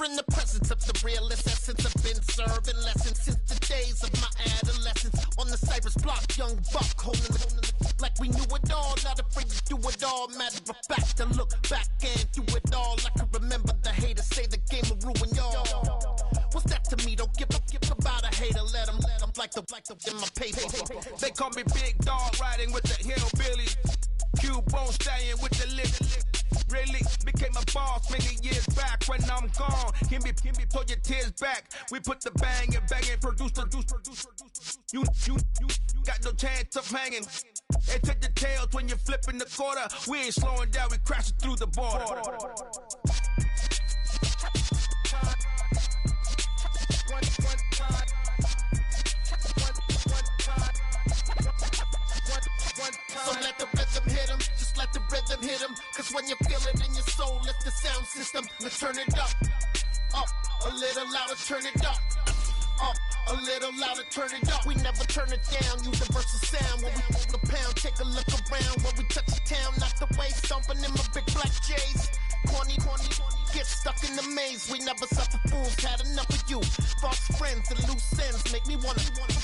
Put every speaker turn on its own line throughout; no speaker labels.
in the presence of the realest essence. I've been serving lessons since the days of my adolescence. On the Cypress block, young buck holding the like we knew it all. Not afraid to do it all. Matter of fact, to look back and do it all. I can remember the haters say the game will ruin y'all. What's that to me? Don't give about a hater. Let them like the in my paper.
They call me Big Dog, riding with the hillbilly. Cubone staying with the lip. Really became a boss many years back. When I'm gone, can be pull your tears back. We put the bang and produce. You got no chance of hanging. They take the tails when you're flipping the quarter. We ain't slowing down, we crashing through the border.
So let the rhythm hit him, just let the rhythm hit him. Cause when you feel it in your soul, lift the sound system. Now turn it up, a little louder, turn it up. A little louder, turn it up. We never turn it down, universal sound. When we move the pound, take a look around. When we touch the town, knock the way, stomping in my big black J's. Corny, get stuck in the maze. We never suffer fools, had enough of you. False friends and loose ends make me wanna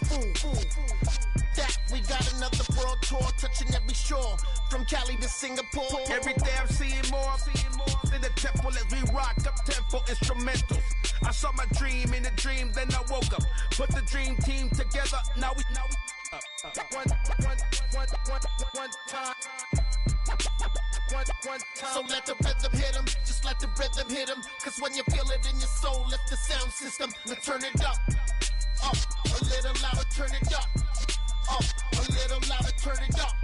fool. That we got another world tour, touching every shore, from Cali to Singapore.
Every day I'm seeing more in the temple as we rock up tempo instrumentals. I saw my dream in a dream, then I woke up. Put the dream team together, now we one time.
So let the rhythm hit him, just let the rhythm hit him. Cause when you feel it in your soul, lift the sound system. Now turn it up, a little louder, turn it up. A little louder, turn it up.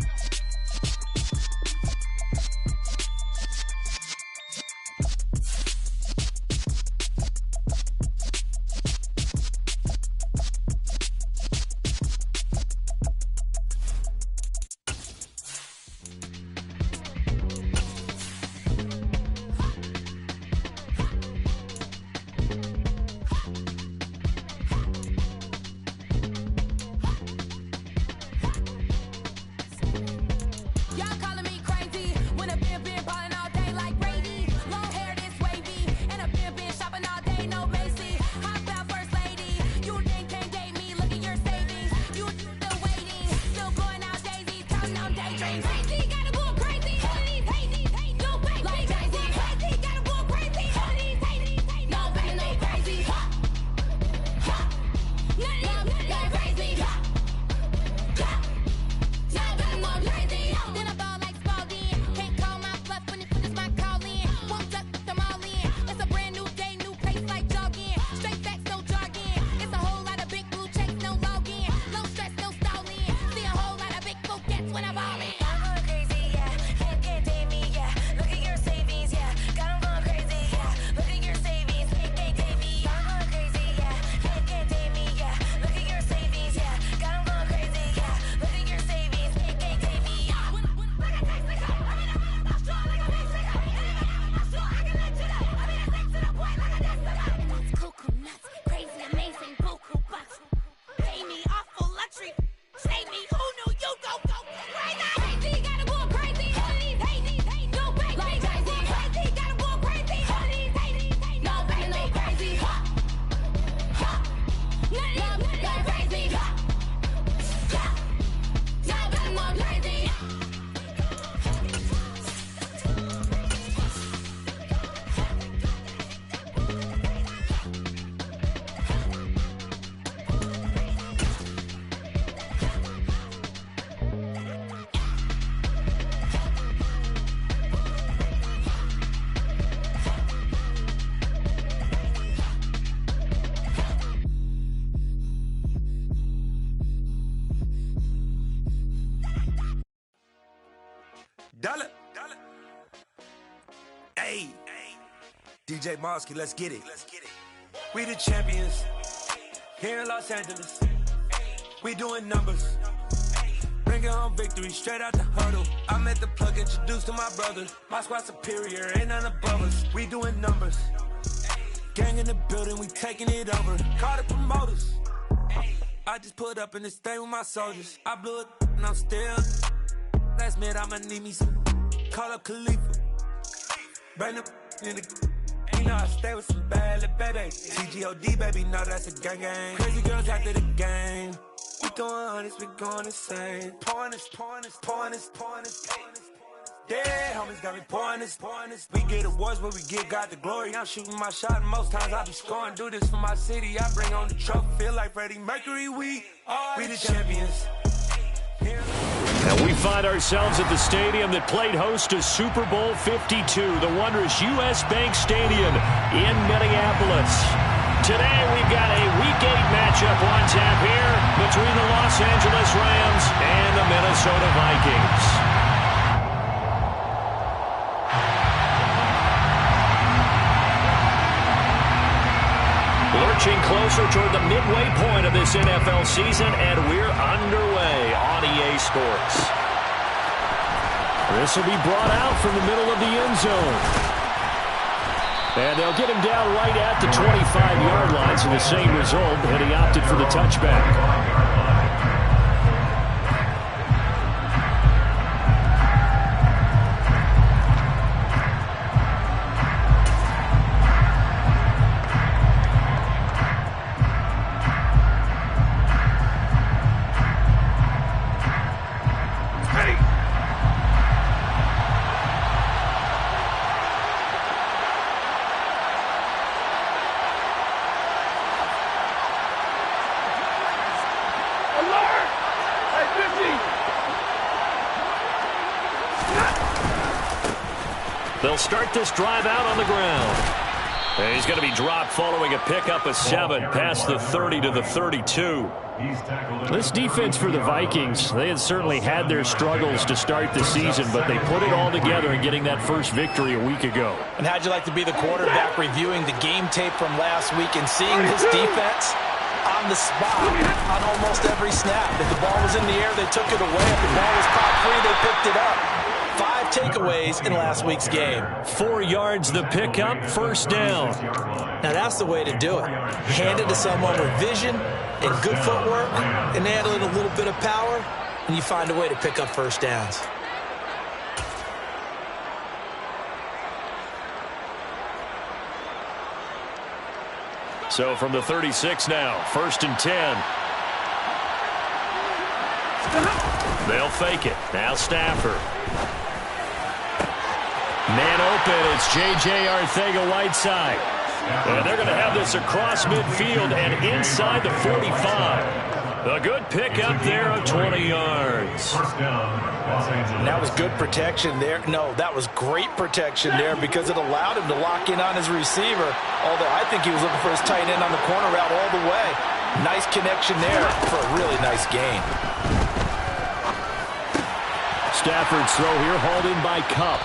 Dollar. Hey, DJ Mosky, let's get it. We the champions here in Los Angeles. We doing numbers. Bringing home victory straight out the huddle. I met the plug, introduced to my brothers. My squad superior, ain't none above us. We doing numbers. Gang in the building, we taking it over. Call the promoters. I just put up in this thing with my soldiers. I blew it and I'm still. Last minute I'ma need me some. Call up Khalifa. Bring them in the. You know I stay with some bad little baby. TGOD, baby, know that's a gang gang. Crazy girls after the game. We going honest, we going insane. Pouring this. Yeah, homies got me pouring this. We get awards, but we give God the glory. I'm shooting my shot, and most times I be scoring. Do this for my city, I bring on the trophy. Feel like Freddie Mercury, we the champions.
And we find ourselves at the stadium that played host to Super Bowl 52, the wondrous U.S. Bank Stadium in Minneapolis. Today we've got a Week 8 matchup on tap here between the Los Angeles Rams and the Minnesota Vikings. Lurching closer toward the midway point of this NFL season, and we're underway on EA Sports. This will be brought out from the middle of the end zone. And they'll get him down right at the 25-yard line, so the same result, and he opted for the touchback. They'll start this drive out on the ground. And he's going to be dropped following a pickup of 7 past the 30 to the 32. This defense for the Vikings, they had certainly had their struggles to start the season, but they put it all together in getting that first victory a week ago.
And how'd you like to be the quarterback reviewing the game tape from last week and seeing this defense on the spot on almost every snap? If the ball was in the air, they took it away. If the ball was caught free, they picked it up. 5 takeaways in last week's game.
4 yards the pickup, first down.
Now that's the way to do it. Hand it to someone with vision and good footwork, and handle it a little bit of power, and you find a way to pick up first downs.
So from the 36 now, 1st and 10. They'll fake it. Now Stafford. Man open, it's J.J. Arcega-Whiteside. And they're going to have this across midfield and inside the 45. A good pickup there of 20 yards.
And that was good protection there. No, that was great protection there because it allowed him to lock in on his receiver. Although I think he was looking for his tight end on the corner route all the way. Nice connection there for a really nice gain.
Stafford's throw here hauled in by Kupp.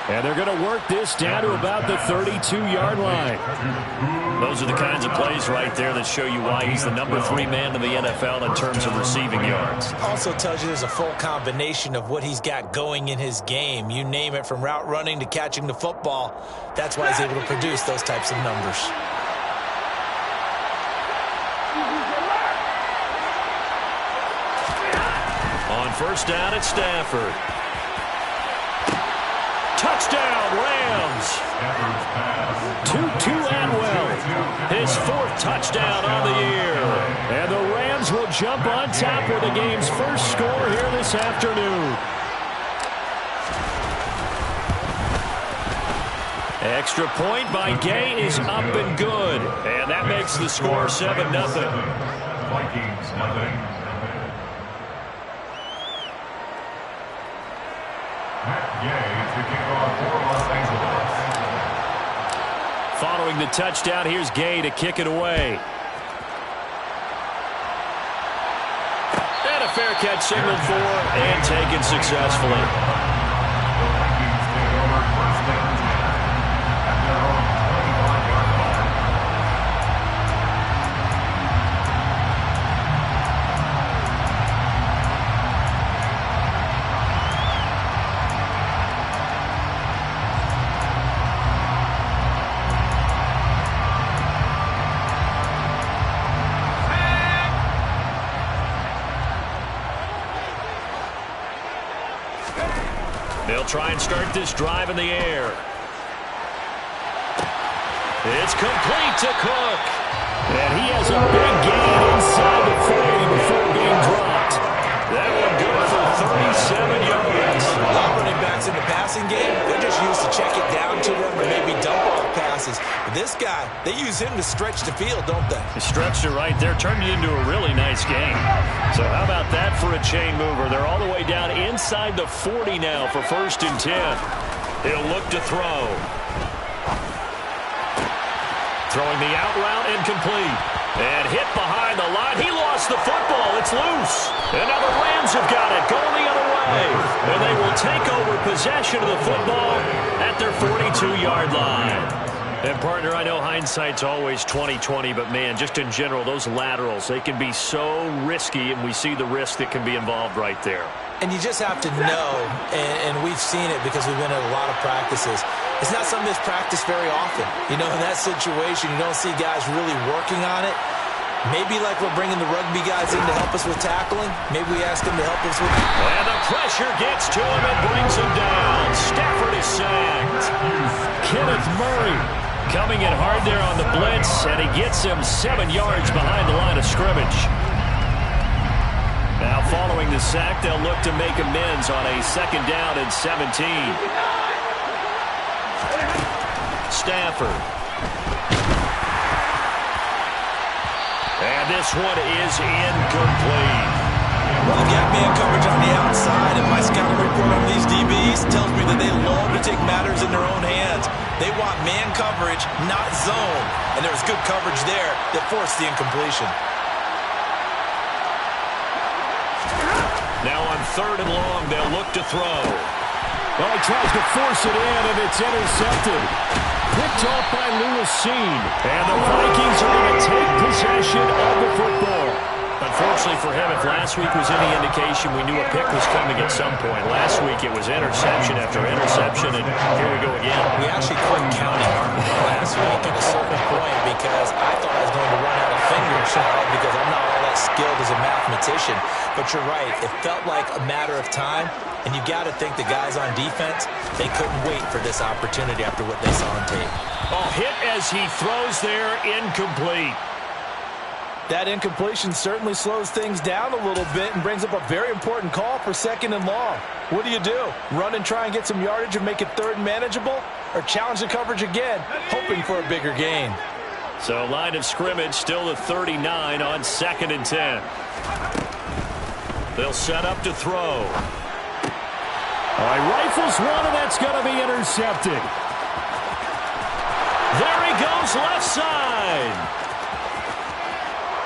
And they're going to work this down to about the 32-yard line. Those are the kinds of plays right there that show you why he's the number 3 man in the NFL in terms of receiving yards.
Also tells you there's a full combination of what he's got going in his game. You name it, from route running to catching the football. That's why he's able to produce those types of numbers.
On first down, it's Stafford. Touchdown, Rams. Tutu Atwell, his 4th touchdown on the year. And the Rams will jump on top with the game's first score here this afternoon. Extra point by Gay is up and good. And that makes the score 7-0.
Vikings, nothing.
Following the touchdown, here's Gay to kick it away. And a fair catch signaled for and taken successfully. They'll try and start this drive in the air. It's complete to Cook. And he has a big gain inside the 40 before being dropped. That one good for 37 yards.
A lot of running backs in the passing game, they're just used to check it down to them or maybe dump off passes. But this guy, they use him to stretch the field, don't they?
He stretched it right there, turned it into a really nice game. So how about that for a chain mover? They're all the way down inside the 40 now for 1st and 10. He'll look to throw. Throwing the out route incomplete. And hit behind the line. He lost the football. It's loose. And now the Rams have got it. Going the other way. And they will take over possession of the football at their 42-yard line. And, partner, I know hindsight's always 20/20, but, man, just in general, those laterals, they can be so risky, and we see the risk that can be involved right there.
And you just have to know, and we've seen it because we've been at a lot of practices, it's not something that's practiced very often. You know, in that situation, you don't see guys really working on it. Maybe like we're bringing the rugby guys in to help us with tackling. Maybe we ask them to help us with...
And the pressure gets to him and brings him down. Stafford is sacked. Kenneth Murray coming in hard there on the blitz, and he gets him 7 yards behind the line of scrimmage. Now following the sack, they'll look to make amends on a 2nd down and 17. Stafford. And this one is incomplete.
Well, they got man coverage on the outside, and my scouting report on these DBs tells me that they love to take matters in their own hands. They want man coverage, not zone. And there was good coverage there that forced the incompletion.
Now on 3rd and long, they'll look to throw. Well, he tries to force it in, and it's intercepted. Picked off by Lewis Seen. And the Vikings are going to take possession of the football. Unfortunately for him, if last week was any indication, we knew a pick was coming at some point. Last week it was interception after interception, and here we go again.
We actually quit counting last week at a certain point because I thought I was going to run out of fingers because I'm not all that skilled as a mathematician. But you're right, it felt like a matter of time, and you got to think the guys on defense, they couldn't wait for this opportunity after what they saw on tape.
Oh, hit as he throws there, incomplete.
That incompletion certainly slows things down a little bit and brings up a very important call for 2nd and long. What do? Run and try and get some yardage and make it 3rd and manageable? Or challenge the coverage again, hoping for a bigger gain?
So line of scrimmage still at 39 on 2nd and 10. They'll set up to throw. All right, rifles one, and that's going to be intercepted. There he goes, left side.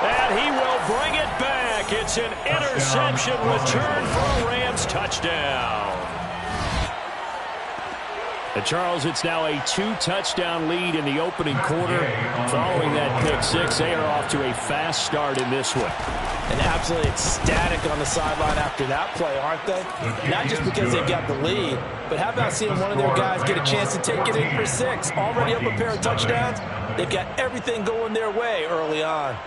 And he will bring it back. It's an interception return for a Rams touchdown. And Charles, it's now a 2-touchdown lead in the opening quarter. Following that pick six, they are off to a fast start in this one.
And absolutely ecstatic on the sideline after that play, aren't they? Not just because they've got the lead, but how about seeing one of their guys get a chance to take it in for 6? Already up a pair of touchdowns. They've got everything going their way early on.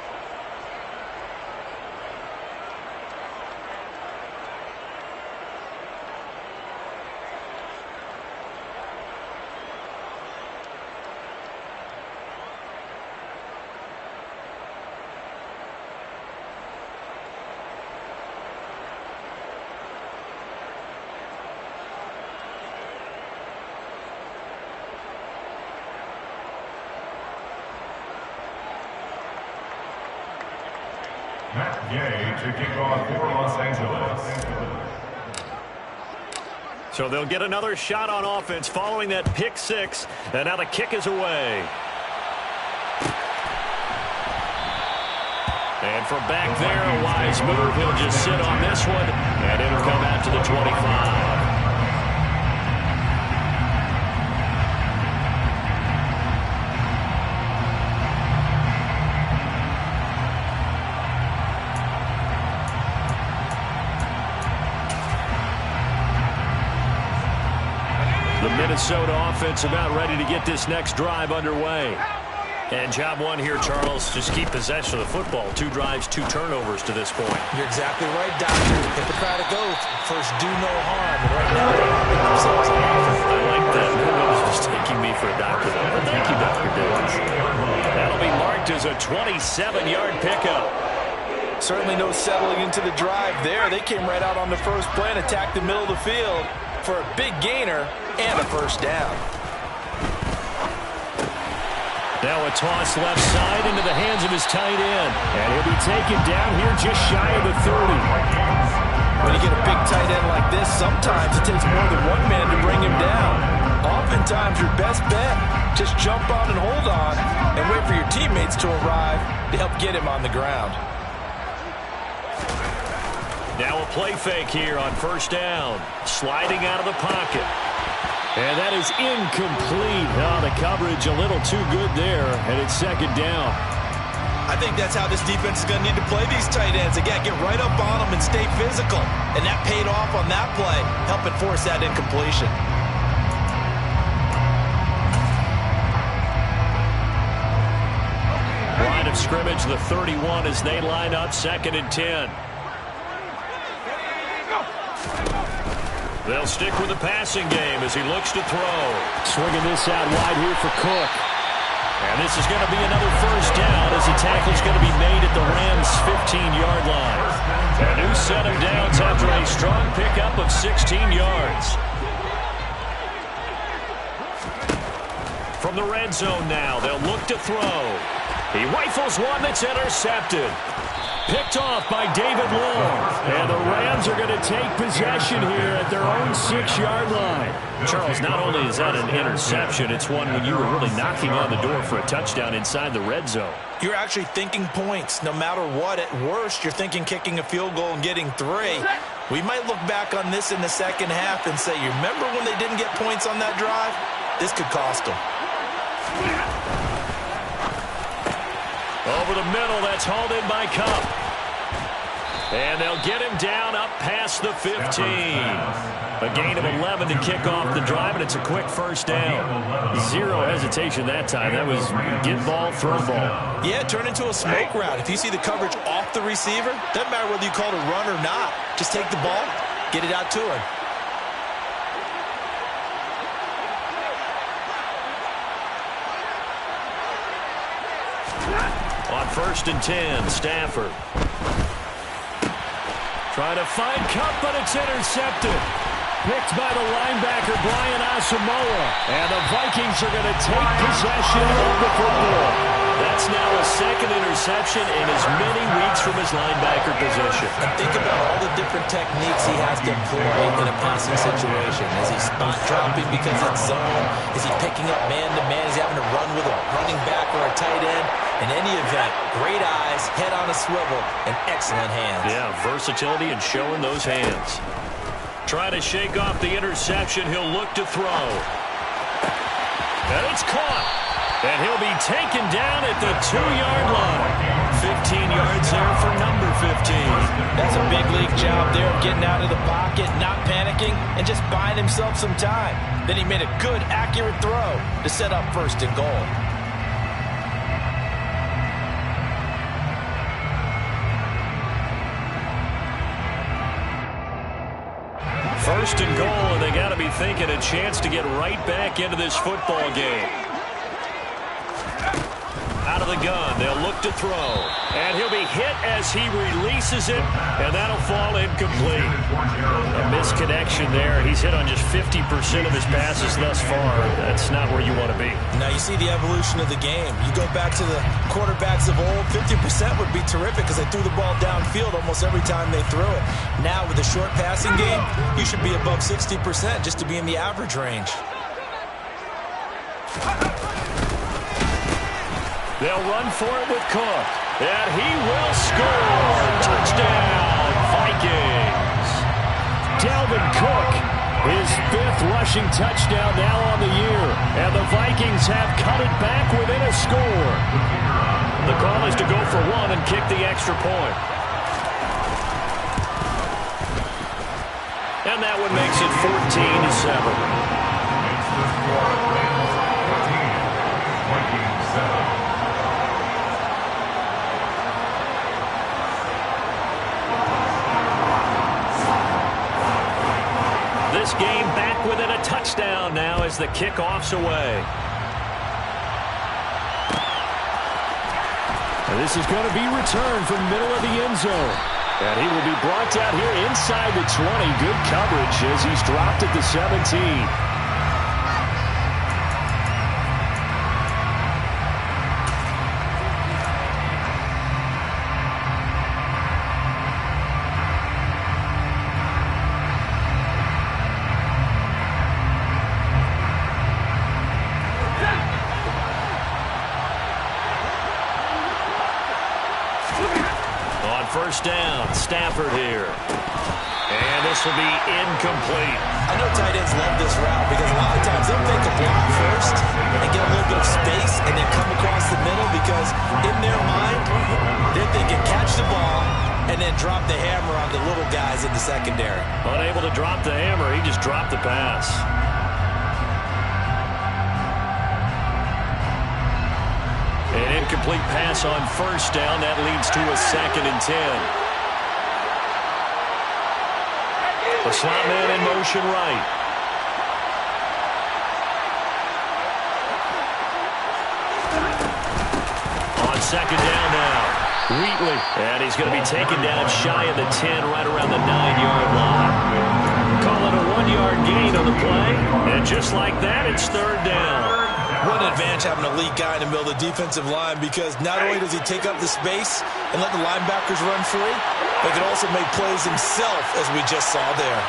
To kick off for Los Angeles.
So they'll get another shot on offense following that pick six. And now the kick is away. And from back there, a wise move. He'll just sit on this one. And it'll come out to the 25. The Minnesota offense about ready to get this next drive underway. And job one here, Charles, just keep possession of the football. 2 drives, 2 turnovers to this point.
You're exactly right, Doctor. Hippocratic oath. First, do no harm. And right now, they're arming themselves on offense.
I like that. Who knows who's taking me for a doctor, though. But thank you, Dr. Dillon. 27-yard pickup.
Certainly no settling into the drive there. They came right out on the first play and attacked the middle of the field for a big gainer and a first down.
Now a toss left side into the hands of his tight end. And he'll be taken down here just shy of the 30.
When you get a big tight end like this, sometimes it takes more than one man to bring him down. Oftentimes your best bet, just jump on and hold on and wait for your teammates to arrive to help get him on the ground.
Now a play fake here on first down. Sliding out of the pocket. And that is incomplete. Oh, the coverage a little too good there, and it's second down.
I think that's how this defense is going to need to play these tight ends. Again, get right up on them and stay physical. And that paid off on that play, helping force that incompletion.
Line of scrimmage, the 31 as they line up, 2nd and 10. They'll stick with the passing game as he looks to throw. Swinging this out wide here for Cook. And this is going to be another first down as the tackle's going to be made at the Rams' 15-yard line. And new set of downs after a strong pickup of 16 yards. From the red zone now, they'll look to throw. He rifles one that's intercepted. Picked off by David Long. And the Rams are going to take possession here at their own 6-yard line. Charles, not only is that an interception, it's one when you were really knocking on the door for a touchdown inside the red zone.
You're actually thinking points. No matter what, at worst, you're thinking kicking a field goal and getting 3. We might look back on this in the second half and say, you remember when they didn't get points on that drive? This could cost them.
Over the middle, that's hauled in by Cup. And they'll get him down up past the 15. A gain of 11 to kick off the drive, and it's a quick first down. Zero hesitation that time. That was get ball, throw ball.
Yeah, turn into a smoke route. If you see the coverage off the receiver, doesn't matter whether you call it a run or not. Just take the ball, get it out to him.
On 1st and 10, Stafford. Trying to find Cup, but it's intercepted. Picked by the linebacker, Brian Asamoah. And the Vikings are going to take possession of the football. That's now a 2nd interception in as many weeks from his linebacker position.
And think about all the different techniques he has to employ in a passing situation. Is he spot dropping because it's zone? Is he picking up man-to-man? Is he having to run with a running back or a tight end? In any event, great eyes, head on a swivel, and excellent hands.
Yeah, versatility and showing those hands. Trying to shake off the interception. He'll look to throw. And it's caught. And he'll be taken down at the 2-yard line. 15 yards there for number 15.
That's a big league job there of getting out of the pocket, not panicking, and just buying himself some time. Then he made a good, accurate throw to set up 1st and goal.
1st and goal, and they got to be thinking a chance to get right back into this football game. Out of the gun, they'll look to throw. And he'll be hit as he releases it, and that'll fall incomplete. A misconnection there. He's hit on just 50% of his passes thus far. That's not where you want to be.
Now you see the evolution of the game. You go back to the quarterbacks of old, 50% would be terrific because they threw the ball downfield almost every time they threw it. Now with the short passing game, you should be above 60% just to be in the average range.
They'll run for it with Cook. And he will score. Touchdown, Vikings. Dalvin Cook, his 5th rushing touchdown now on the year. And the Vikings have cut it back within a score. The call is to go for 1 and kick the extra point. And that one makes it 14-7.
Vikings 7.
This game back within a touchdown now as the kickoff's away. And this is going to be returned from middle of the end zone. And he will be brought down here inside the 20. Good coverage as he's dropped at the 17. First down, Stafford here. And this will be incomplete.
I know tight ends love this route because a lot of times they'll make a block first and get a little bit of space and then come across the middle because in their mind, they're thinking catch the ball and then drop the hammer on the little guys in the secondary.
Unable to drop the hammer, he just dropped the pass. An incomplete pass on first down. That leads to a 2nd and 10. The slot man in motion right. On 2nd down now. Wheatley. And he's going to be taken down shy of the 10, right around the 9-yard line. Call it a 1-yard gain on the play. And just like that, it's 3rd down.
What an advantage having a lead guy in the middle of the defensive line because not only does he take up the space and let the linebackers run free, but he can also make plays himself, as we just saw there.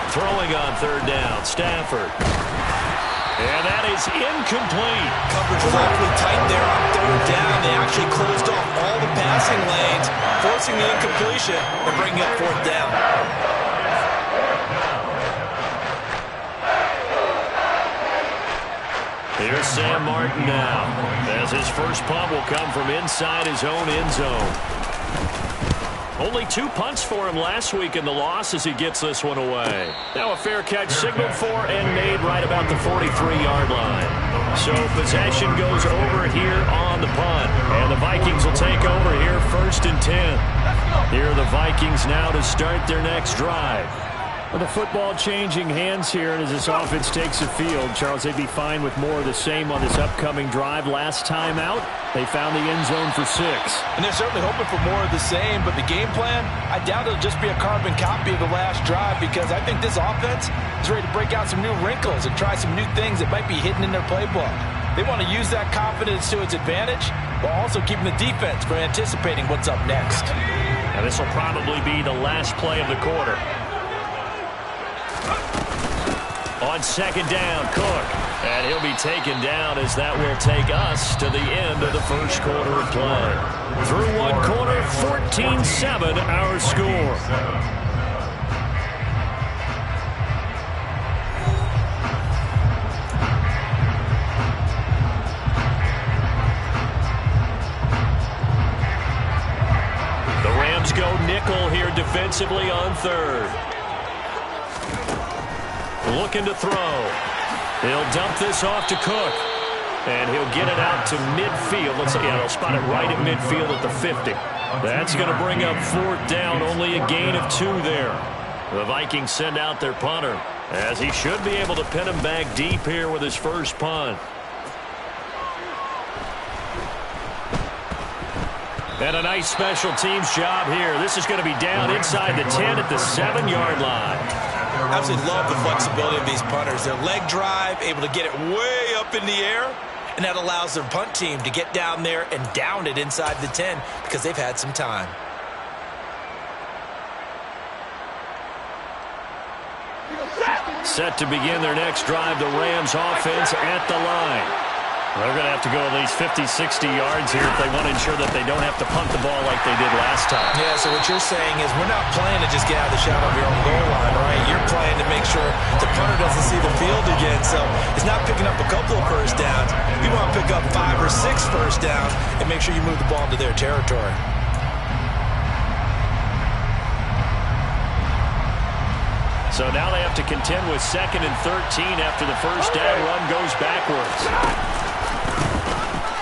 Throwing on 3rd down, Stafford. And that is incomplete.
Coverage was awfully tight there on 3rd down. They actually closed off all the passing lanes, forcing the incompletion and bringing up 4th down.
Here's Sam Martin now, as his first punt will come from inside his own end zone. Only 2 punts for him last week in the loss as he gets this one away. Now a fair catch signaled for and made right about the 43-yard line. So possession goes over here on the punt. And the Vikings will take over here 1st and 10. Here are the Vikings now to start their next drive. With the football changing hands here, and as this offense takes the field, Charles, they'd be fine with more of the same on this upcoming drive. Last time out, they found the end zone for 6.
And they're certainly hoping for more of the same, but the game plan, I doubt it'll just be a carbon copy of the last drive because I think this offense is ready to break out some new wrinkles and try some new things that might be hidden in their playbook. They want to use that confidence to its advantage while also keeping the defense from anticipating what's up next.
Now this will probably be the last play of the quarter. On 2nd down, Cook. And he'll be taken down as that will take us to the end of the first quarter of play. Through 1 quarter, 14-7 our score. The Rams go nickel here defensively on 3rd. Looking to throw. He'll dump this off to Cook. And he'll get it out to midfield. Let's see, yeah, they'll spot it right at midfield at the 50. That's going to bring up 4th down. Only a gain of 2 there. The Vikings send out their punter, as he should be able to pin him back deep here with his first punt. And a nice special teams job here. This is going to be down inside the 10 at the 7-yard line.
Absolutely love the flexibility of these punters. Their leg drive, able to get it way up in the air, and that allows their punt team to get down there and down it inside the 10 because they've had some time.
Set to begin their next drive, the Rams offense at the line. They're going to have to go at least 50, 60 yards here if they want to ensure that they don't have to punt the ball like they did last time.
Yeah, so what you're saying is we're not playing to just get out of the shadow of your own goal line, right? You're playing to make sure the punter doesn't see the field again. So it's not picking up a couple of first downs. You want to pick up 5 or 6 first downs and make sure you move the ball into their territory.
So now they have to contend with 2nd and 13 after the first down run goes backwards.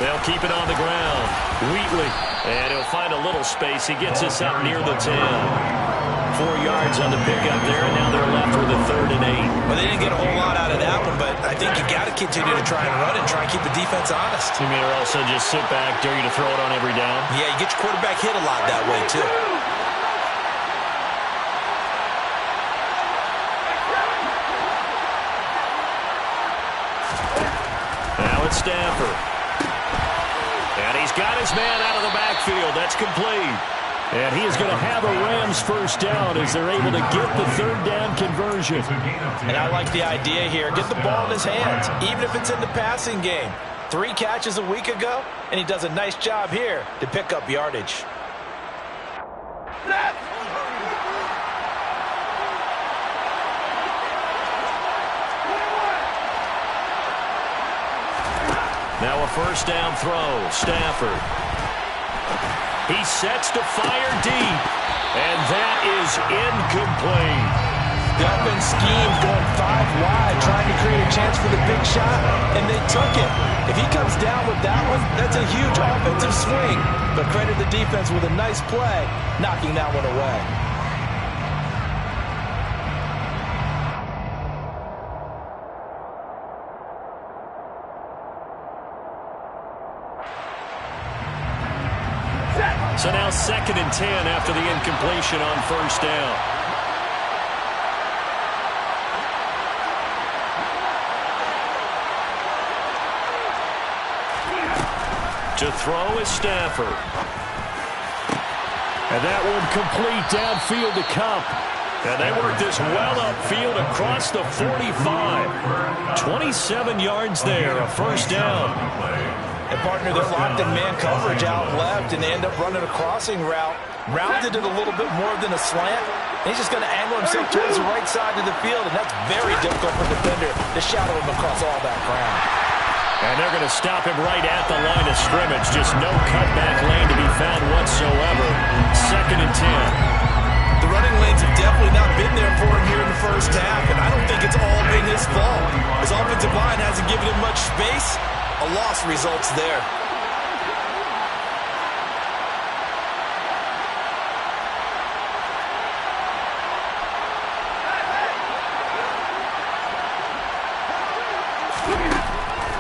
They'll keep it on the ground. Wheatley, and he'll find a little space. He gets us up near the 10. 4 yards on the pickup there, and now they're left with a 3rd and 8.
Well, they didn't get a whole lot out of that one, but I think you got to continue to try and run and try and keep the defense honest.
You mean or else they'll just sit back, dare you to throw it on every down?
Yeah, you get your quarterback hit a lot that way, too.
Now it's Stafford. And he's got his man out of the backfield. That's complete. And he is going to have a Rams first down as they're able to get the third down conversion.
And I like the idea here. Get the ball in his hands, even if it's in the passing game. 3 catches a week ago, and he does a nice job here to pick up yardage.
Now a first down throw. Stafford. He sets to fire deep, and that is incomplete.
The offense schemed going 5 wide, trying to create a chance for the big shot, and they took it. If he comes down with that one, that's a huge offensive swing. But credit the defense with a nice play, knocking that one away.
So now 2nd and 10 after the incompletion on first down. To throw is Stafford. And that one complete downfield to Cup. And they work this well upfield across the 45. 27 yards there, a first down.
And partner, they're locked in man coverage out left, and they end up running a crossing route. Rounded it a little bit more than a slant. He's just going to angle himself towards the right side of the field, and that's very difficult for the defender to shadow him across all that ground.
And they're going to stop him right at the line of scrimmage. Just no cutback lane to be found whatsoever. 2nd and 10.
The running lanes have definitely not been there for him here in the first half, and I don't think it's all been his fault. His offensive line hasn't given him much space. A loss results there.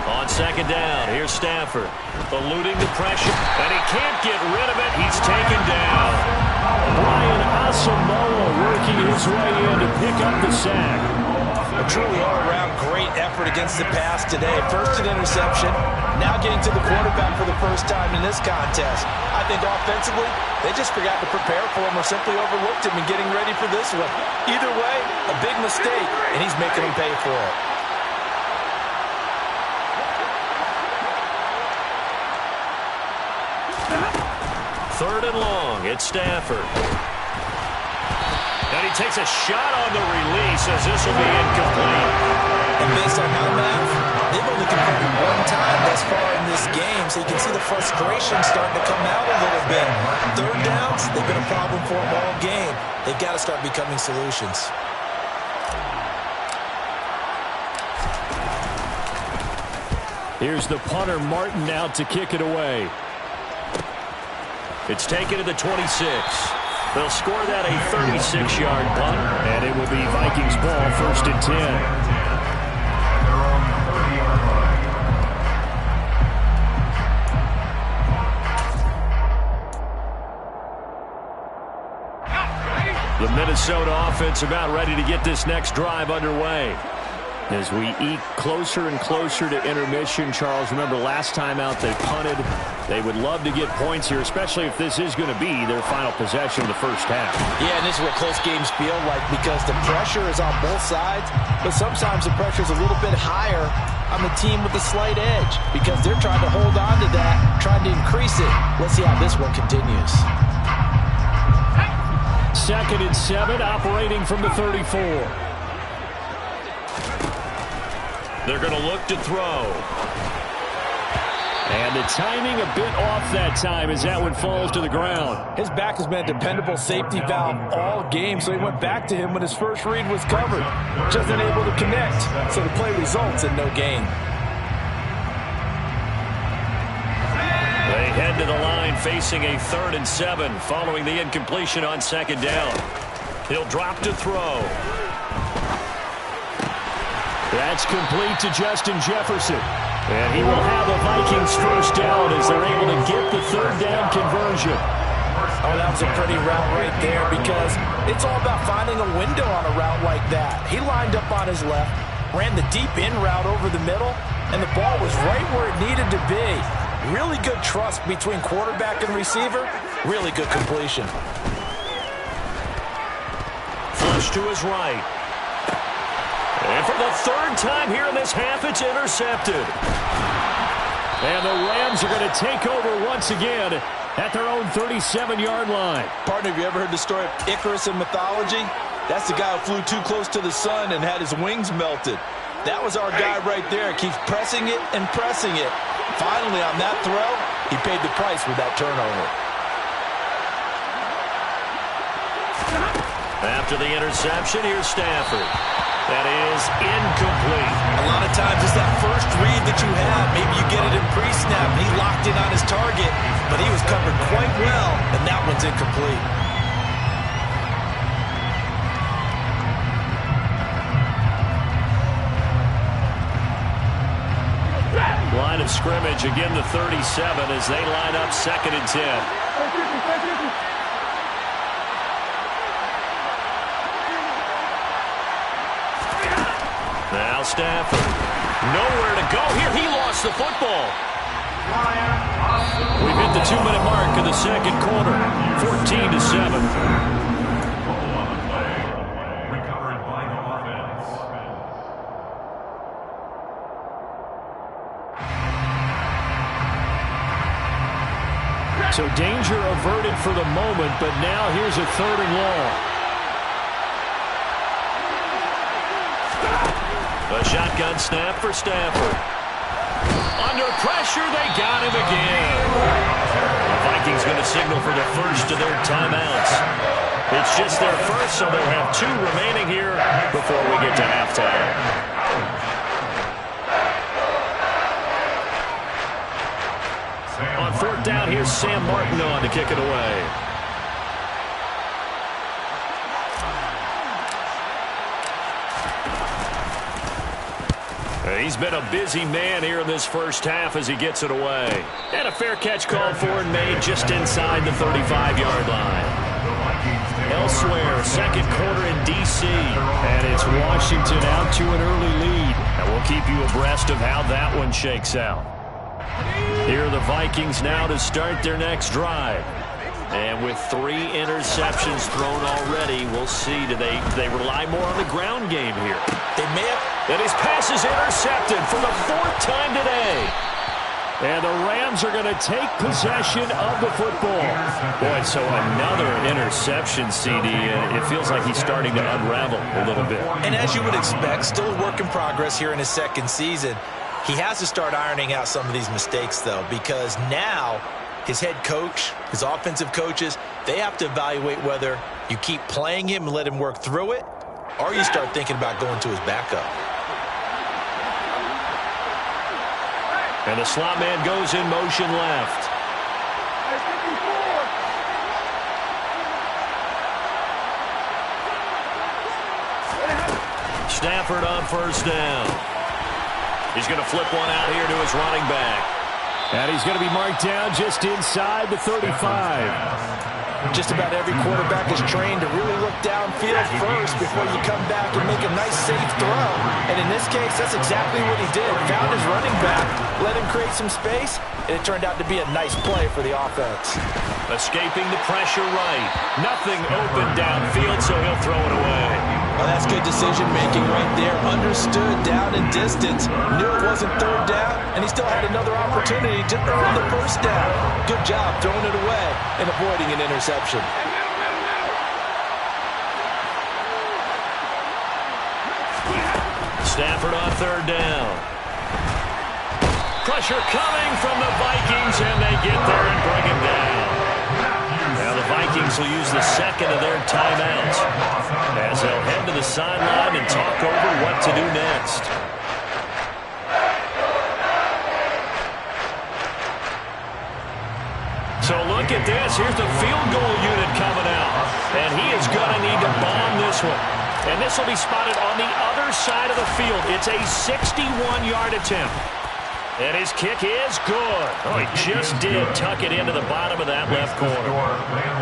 On 2nd down, here's Stafford. Eluding the pressure, and he can't get rid of it. He's taken down. Brian Asamoah working his way in to pick up the sack.
A truly all-around great effort against the pass today. First an interception, now getting to the quarterback for the first time in this contest. I think offensively, they just forgot to prepare for him or simply overlooked him in getting ready for this one. Either way, a big mistake, and he's making them pay for it.
Third and long, it's Stafford. And he takes a shot on the release as this will be incomplete.
And based on my math, they've only converted 1 time thus far in this game, so you can see the frustration starting to come out a little bit. Third downs, they've been a problem for them all game. They've got to start becoming solutions.
Here's the punter, Martin, out to kick it away. It's taken to the 26. They'll score that a 36-yard punt, and it will be Vikings ball, 1st and 10. The Minnesota offense about ready to get this next drive underway. As we eke closer and closer to intermission, Charles, remember last time out they punted. They would love to get points here, especially if this is going to be their final possession of the first half.
Yeah, and this is what close games feel like because the pressure is on both sides, but sometimes the pressure is a little bit higher on the team with a slight edge because they're trying to hold on to that, trying to increase it. Let's see how this one continues.
2nd and 7, operating from the 34. They're going to look to throw. And the timing a bit off that time as that one falls to the ground.
His back has been a dependable safety valve all game, so he went back to him when his first read was covered. Just unable to connect, so the play results in no gain.
They head to the line facing a 3rd and 7 following the incompletion on 2nd down. He'll drop to throw. That's complete to Justin Jefferson. And he will have a Vikings first down as they're able to get the third down conversion.
Oh, that was a pretty route right there because it's all about finding a window on a route like that. He lined up on his left, ran the deep in route over the middle, and the ball was right where it needed to be. Really good trust between quarterback and receiver. Really good completion.
Flush to his right. And for the third time here in this half, it's intercepted. And the Rams are going to take over once again at their own 37-yard line.
Partner, have you ever heard the story of Icarus in mythology? That's the guy who flew too close to the sun and had his wings melted. That was our guy right there. Keeps pressing it and pressing it. Finally, on that throw, he paid the price with that turnover.
After the interception, here's Stafford. That is incomplete.
A lot of times it's that first read that you have. Maybe you get it in pre-snap, and he locked in on his target, but he was covered quite well, and that one's incomplete.
Line of scrimmage, again the 37 as they line up 2nd and 10. Now Stafford. Nowhere to go here. He lost the football. We've hit the 2-minute mark of the second quarter. 14-7.
Recovered by the offense.
So danger averted for the moment, but now here's a 3rd and long. A shotgun snap for Stafford. Under pressure, they got him again. The Vikings going to signal for the first of their timeouts. It's just their first, so they'll have 2 remaining here before we get to halftime. On 4th down, here's Sam Martin on to kick it away. He's been a busy man here in this first half as he gets it away. And a fair catch called for and made just inside the 35-yard line. Elsewhere, second quarter in D.C. And it's Washington out to an early lead. And we'll keep you abreast of how that one shakes out. Here are the Vikings now to start their next drive. And with 3 interceptions thrown already, we'll see. Do they rely more on the ground game here?
They may have.
And his pass is intercepted for the 4th time today. And the Rams are going to take possession of the football. Boy, so another interception, CD. It feels like he's starting to unravel a little bit.
And as you would expect, still a work in progress here in his 2nd season. He has to start ironing out some of these mistakes, though, because now his head coach, his offensive coaches, they have to evaluate whether you keep playing him and let him work through it, or you start thinking about going to his backup.
And the slot man goes in motion left. Stafford on 1st down. He's going to flip one out here to his running back. And he's going to be marked down just inside the 35.
Just about every quarterback is trained to really look downfield first before you come back and make a nice, safe throw. And in this case, that's exactly what he did. Found his running back, let him create some space, and it turned out to be a nice play for the offense.
Escaping the pressure right. Nothing open downfield, so he'll throw it away.
Well, that's good decision-making right there. Understood down and distance. Knew it wasn't 3rd down, and he still had another opportunity to earn the 1st down. Good job throwing it away and avoiding an interception.
Stafford on 3rd down. Pressure coming from the Vikings, and they get there and bring him down. Now the Vikings will use the 2nd of their timeouts as they'll head to the sideline and talk over what to do next. So look at this. Here's the field goal unit coming out. And he is going to need to bomb this one. And this will be spotted on the other side of the field. It's a 61-yard attempt. And his kick is good. Oh, he just did tuck it into the bottom of that left corner.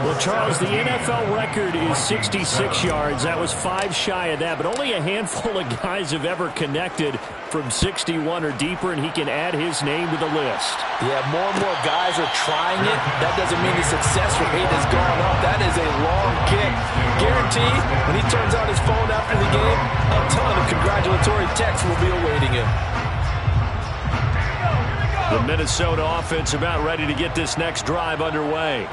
Well, Charles, the NFL record is 66 yards. That was 5 shy of that, but only a handful of guys have ever connected from 61 or deeper, and he can add his name to the list.
Yeah, more and more guys are trying it. That doesn't mean the success rate has gone up. That is a long kick. Guarantee when he turns on his phone after the game, a ton of congratulatory texts will be awaiting him.
The Minnesota offense about ready to get this next drive underway.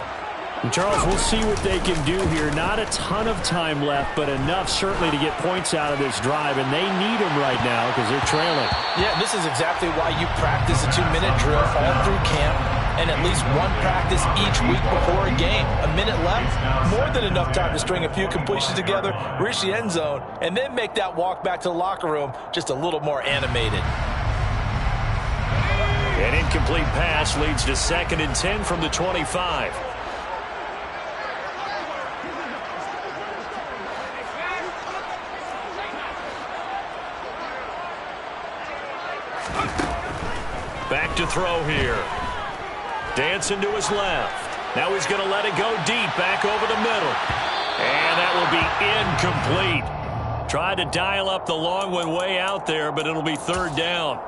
And Charles, we'll see what they can do here. Not a ton of time left, but enough certainly to get points out of this drive, and they need them right now because they're trailing.
Yeah, this is exactly why you practice a 2-minute drill all through camp and at least one practice each week before a game. A minute left, more than enough time to string a few completions together, reach the end zone, and then make that walk back to the locker room just a little more animated.
An incomplete pass leads to 2nd and 10 from the 25. Back to throw here. Dancing to his left. Now he's going to let it go deep back over the middle. And that will be incomplete. Tried to dial up the long one way out there, but it'll be 3rd down.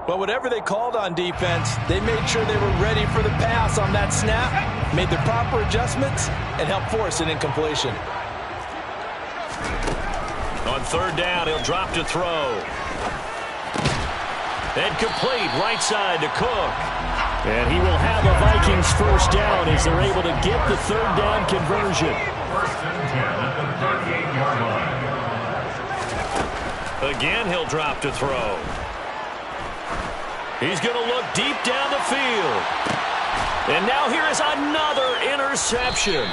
But whatever they called on defense, they made sure they were ready for the pass on that snap, made the proper adjustments, and helped force an incompletion.
On 3rd down, he'll drop to throw. And complete right side to Cook.
And he will have a Vikings 1st down as they're able to get the 3rd down conversion.
1st and 10 at the 38-yard line.
Again, he'll drop to throw. He's going to look deep down the field. And now here is another interception.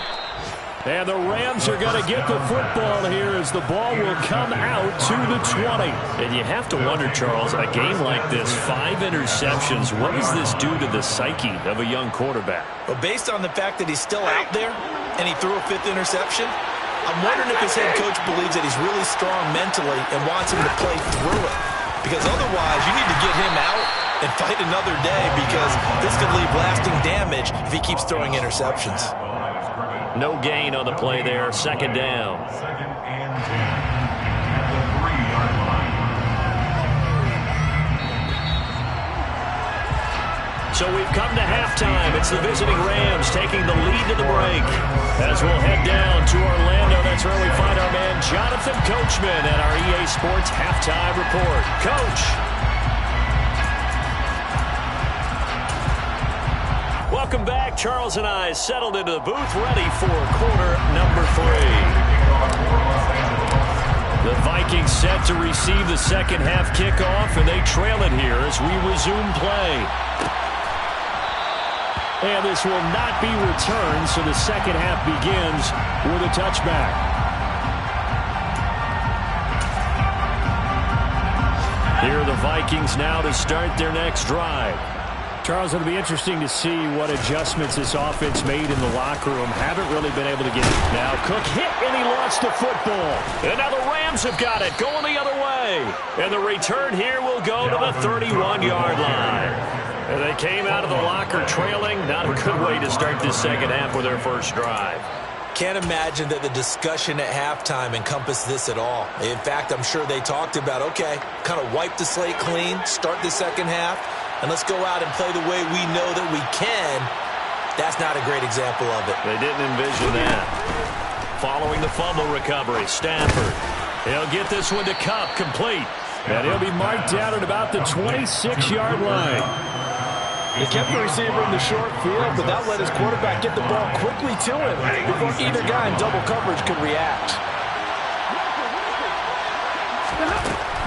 And the Rams are going to get the football here as the ball will come out to the 20.
And you have to wonder, Charles, a game like this, 5 interceptions, what does this do to the psyche of a young quarterback?
Well, based on the fact that he's still out there and he threw a 5th interception, I'm wondering if his head coach believes that he's really strong mentally and wants him to play through it. Because otherwise, you need to get him out and fight another day because this could leave lasting damage if he keeps throwing interceptions.
No gain on the play there. 2nd down.
2nd and 10 at the 3-yard line.
So we've come to halftime. It's the visiting Rams taking the lead to the break. As we'll head down to Orlando, that's where we find our man Jonathan Coachman at our EA Sports Halftime Report. Coach. Welcome back. Charles and I settled into the booth, ready for quarter number 3. The Vikings set to receive the 2nd half kickoff, and they trail it here as we resume play. And this will not be returned, so the 2nd half begins with a touchback. Here are the Vikings now to start their next drive.
Charles, it'll be interesting to see what adjustments this offense made in the locker room. Haven't really been able to get it. Now Cook hit, and he lost the football.
And now the Rams have got it, going the other way. And the return here will go to the 31-yard line. And they came out of the locker trailing. Not a good way to start this 2nd half with their first drive.
Can't imagine that the discussion at halftime encompassed this at all. In fact, I'm sure they talked about, okay, kind of wipe the slate clean, start the 2nd half, and let's go out and play the way we know that we can. That's not a great example of it.
They didn't envision that. Following the fumble recovery, Stafford. He'll get this one to Cup, complete.
And he'll be marked down at about the 26-yard line.
He kept the receiver in the short field, but that let his quarterback get the ball quickly to him before either guy in double coverage could react.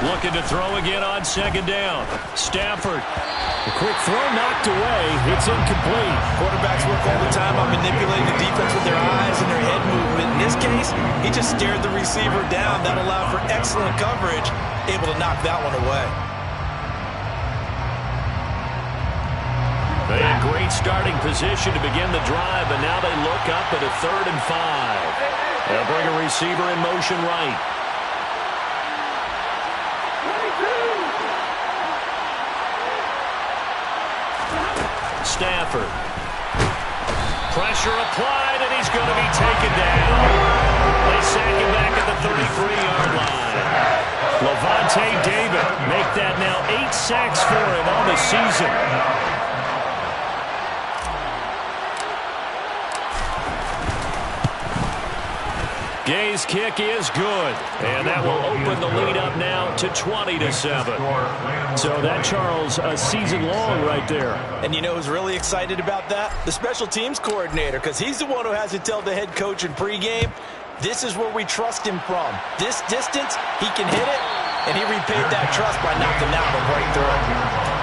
Looking to throw again on 2nd down. Stafford.
A quick throw knocked away. It's incomplete.
Quarterbacks work all the time on manipulating the defense with their eyes and their head movement. In this case, he just stared the receiver down. That allowed for excellent coverage, able to knock that one away.
They had great starting position to begin the drive, but now they look up at a 3rd and 5. They'll bring a receiver in motion right. Stafford. Pressure applied, and he's going to be taken down. They sack him back at the 33-yard line. Levante David make that now 8 sacks for him on the season. Gay's kick is good, and that will open the lead up now to 20-7. So that, Charles, a season long right there.
And you know who's really excited about that? The special teams coordinator, because he's the one who has to tell the head coach in pregame, this is where we trust him from. This distance, he can hit it, and he repaid that trust by knocking that one right through it.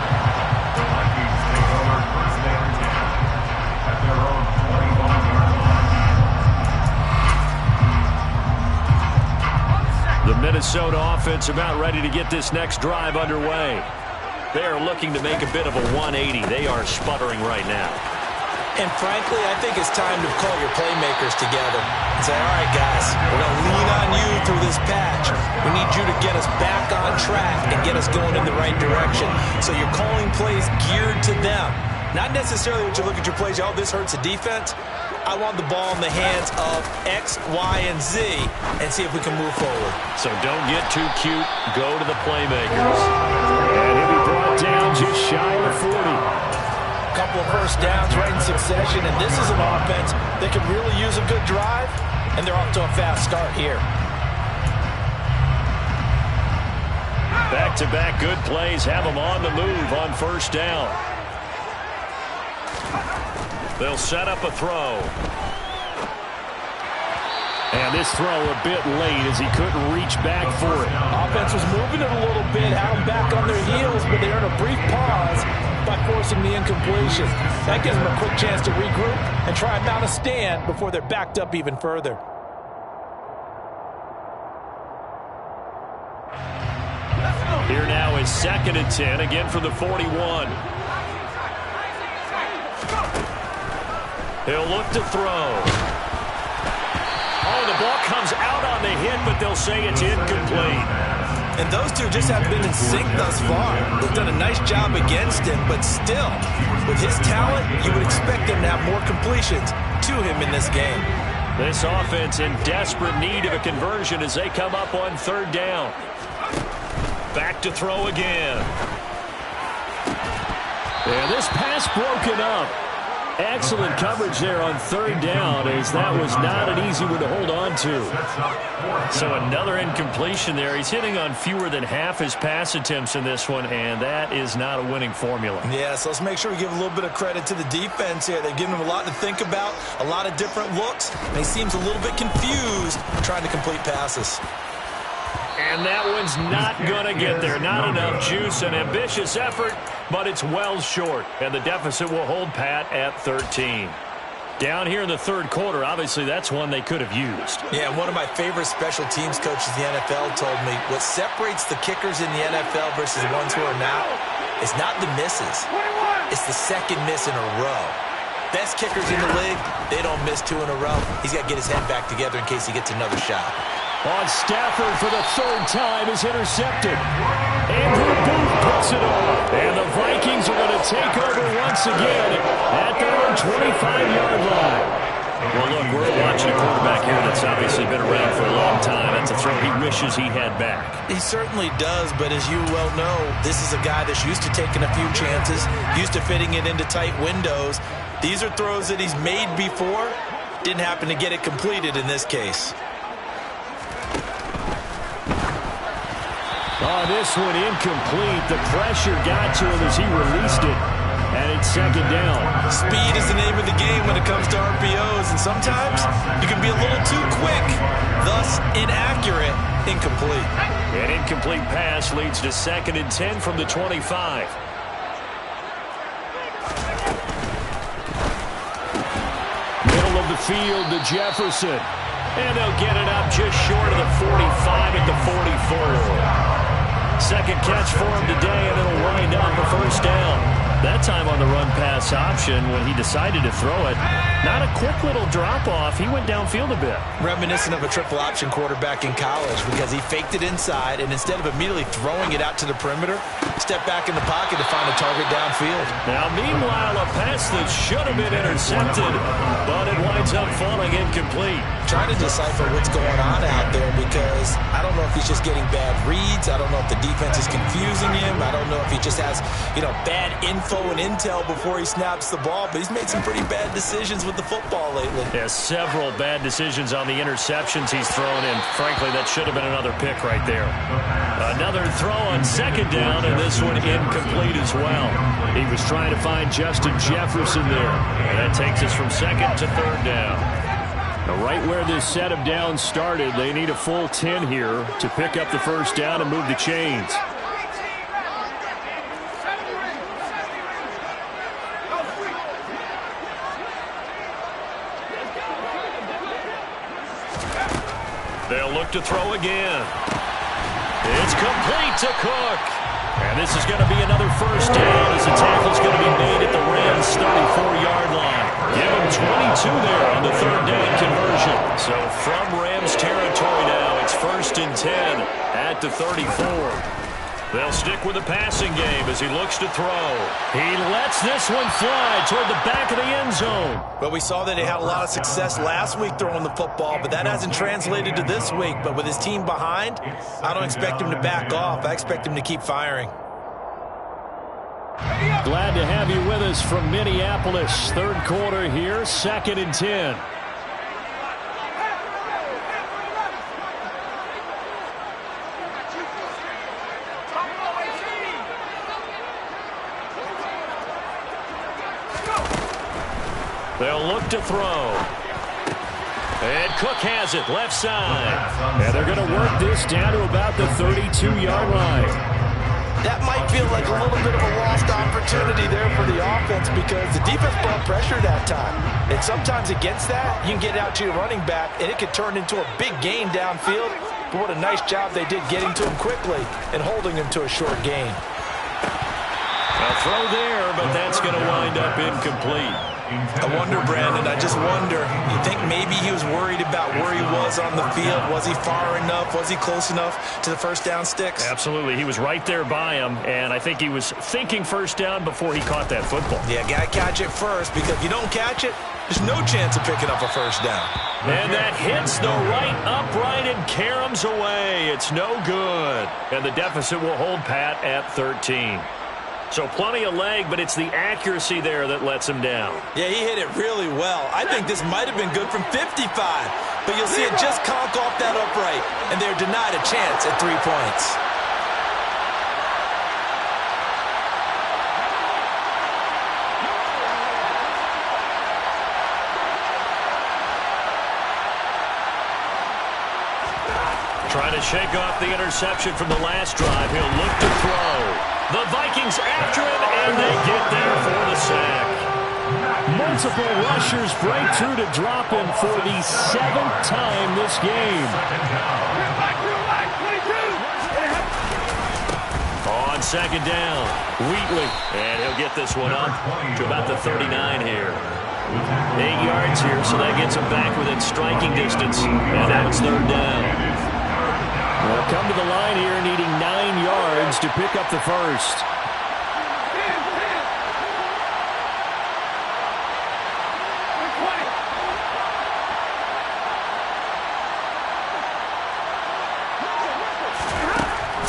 The Minnesota offense about ready to get this next drive underway. They are looking to make a bit of a 180. They are sputtering right now.
And frankly, I think it's time to call your playmakers together and say, all right, guys, we're going to lean on you through this patch. We need you to get us back on track and get us going in the right direction. So you're calling plays geared to them. Not necessarily when you look at your plays, oh, this hurts the defense. I want the ball in the hands of X, Y, and Z and see if we can move forward.
So don't get too cute. Go to the playmakers. And he'll be brought down just shy of 40.
A couple of first downs right in succession, and this is an offense that could really use a good drive, and they're off to a fast start here.
Back-to-back good plays have them on the move on first down. They'll set up a throw. And this throw a bit late as he couldn't reach back for it.
Offense was moving it a little bit, had them back on their heels, but they earned a brief pause by forcing the incompletion. That gives them a quick chance to regroup and try and mount a stand before they're backed up even further.
Here now is 2nd and 10, again from the 41. He'll look to throw. Oh, the ball comes out on the hit, but they'll say it's incomplete.
And those two just haven't been in sync thus far. They've done a nice job against him, but still, with his talent, you would expect them to have more completions to him in this game.
This offense in desperate need of a conversion as they come up on 3rd down. Back to throw again. And this pass broken up. Excellent coverage there on 3rd down, as that was not an easy one to hold on to. So another incompletion there. He's hitting on fewer than half his pass attempts in this one, and that is not a winning formula.
Yeah, so let's make sure we give a little bit of credit to the defense here. They've given him a lot to think about, a lot of different looks, and he seems a little bit confused trying to complete passes.
And that one's not going to get there. Not enough juice. An ambitious effort, but it's well short. And the deficit will hold pat at 13. Down here in the 3rd quarter, obviously that's one they could have used.
Yeah, one of my favorite special teams coaches in the NFL told me what separates the kickers in the NFL versus the ones who are now is not the misses. It's the 2nd miss in a row. Best kickers in the league, they don't miss 2 in a row. He's got to get his head back together in case he gets another shot.
On Stafford for the 3rd time is intercepted. Andrew Booth puts it off. And the Vikings are going to take over once again at their own 25-yard line. Well, look, we're watching a quarterback here that's obviously been around for a long time. That's a throw he wishes he had back.
He certainly does, but as you well know, this is a guy that's used to taking a few chances, used to fitting it into tight windows. These are throws that he's made before. Didn't happen to get it completed in this case.
Oh, this one incomplete. The pressure got to him as he released it. And it's 2nd down.
Speed is the name of the game when it comes to RPOs. And sometimes you can be a little too quick, thus inaccurate, incomplete.
An incomplete pass leads to 2nd and 10 from the 25. Middle of the field to Jefferson. And they'll get it up just short of the 45 at the 44. 2nd catch for him today, and it'll wind up a 1st down. That time on the run-pass option when he decided to throw it. Not a quick little drop-off. He went downfield a bit.
Reminiscent of a triple option quarterback in college because he faked it inside, and instead of immediately throwing it out to the perimeter, step back in the pocket to find a target downfield.
Now, meanwhile, a pass that should have been intercepted, but it winds up falling incomplete.
Trying to decipher what's going on out there because I don't know if he's just getting bad reads. I don't know if the defense is confusing him. I don't know if he just has, bad info and intel before he snaps the ball, but he's made some pretty bad decisions with the football lately.
Yeah, several bad decisions on the interceptions he's thrown in. Frankly, that should have been another pick right there. Another throw on second down, and this one incomplete as well. He was trying to find Justin Jefferson there, and that takes us from second to third down. Now, right where this set of downs started, they need a full 10 here to pick up the first down and move the chains. They'll look to throw again. It's complete to Cook. And this is going to be another first down as the tackle's going to be made at the Rams' 34-yard line. Give him 22 there on the third down conversion. So from Rams territory now, it's 1st and 10 at the 34. They'll stick with the passing game as he looks to throw. He lets this one fly toward the back of the end zone.
Well, we saw that he had a lot of success last week throwing the football, but that hasn't translated to this week. But with his team behind, I don't expect him to back off. I expect him to keep firing.
Glad to have you with us from Minneapolis. Third quarter here, 2nd and 10. They'll look to throw. And Cook has it, left side. And they're going to work this down to about the 32-yard line.
That might feel like a little bit of a lost opportunity there for the offense because the defense brought pressure that time. And sometimes against that, you can get out to your running back, and it could turn into a big gain downfield. But what a nice job they did getting to him quickly and holding him to a short gain.
A throw there, but that's going to wind up incomplete.
I wonder, Brandon, I just wonder, you think maybe he was worried about where he was on the field? Was he far enough? Was he close enough to the first down sticks?
Absolutely. He was right there by him, and I think he was thinking first down before he caught that football.
Yeah, got to catch it first, because if you don't catch it, there's no chance of picking up a first down.
And that hits the right upright and caroms away. It's no good. And the deficit will hold pat at 13. So plenty of leg, but it's the accuracy there that lets him down.
Yeah, he hit it really well. I think this might have been good from 55. But you'll see it just conk off that upright, and they're denied a chance at 3 points.
Trying to shake off the interception from the last drive. He'll look to throw. The Vikings after him, and they get there for the sack. Multiple rushers break through to drop him for the 7th time this game. On second down, Wheatley, and he'll get this one up to about the 39 here. 8 yards here, so that gets him back within striking distance, and now it's third down. They'll come to the line here needing 9 yards to pick up the first.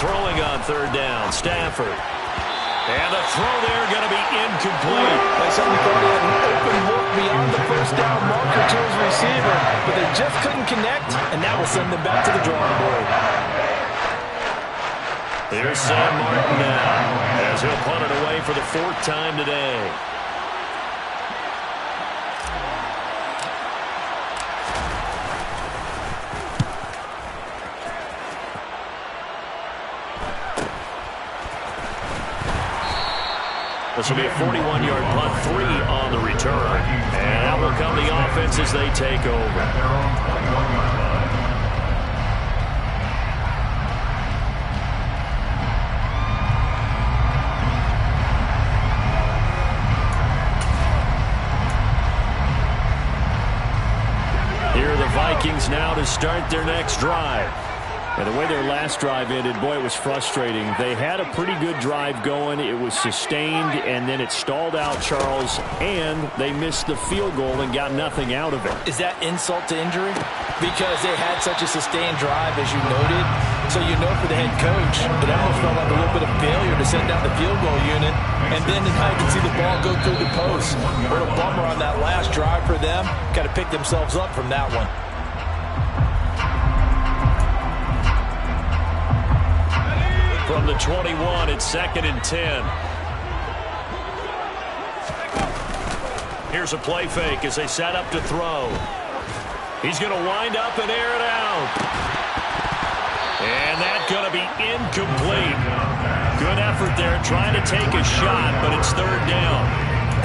Throwing on third down, Stafford. And the throw there going to be incomplete.
They certainly thought he had an open look beyond the first down marker to his receiver, but they just couldn't connect, and that will send them back to the drawing board.
Here's Sam Martin now, as he'll punt it away for the 4th time today. This will be a 41-yard punt, 3 on the return. And out will come the offense as they take over. Here are the Vikings now to start their next drive. And the way their last drive ended, boy, it was frustrating. They had a pretty good drive going. It was sustained, and then it stalled out, Charles, and they missed the field goal and got nothing out of it.
Is that insult to injury? Because they had such a sustained drive, as you noted. So you know for the head coach, it almost felt like a little bit of failure to send down the field goal unit. And then now you can see the ball go through the post. What a bummer on that last drive for them. Got to pick themselves up from that one.
From the 21, it's 2nd and 10. Here's a play fake as they set up to throw. He's going to wind up and air it out. And that's going to be incomplete. Good effort there, trying to take a shot, but it's 3rd down.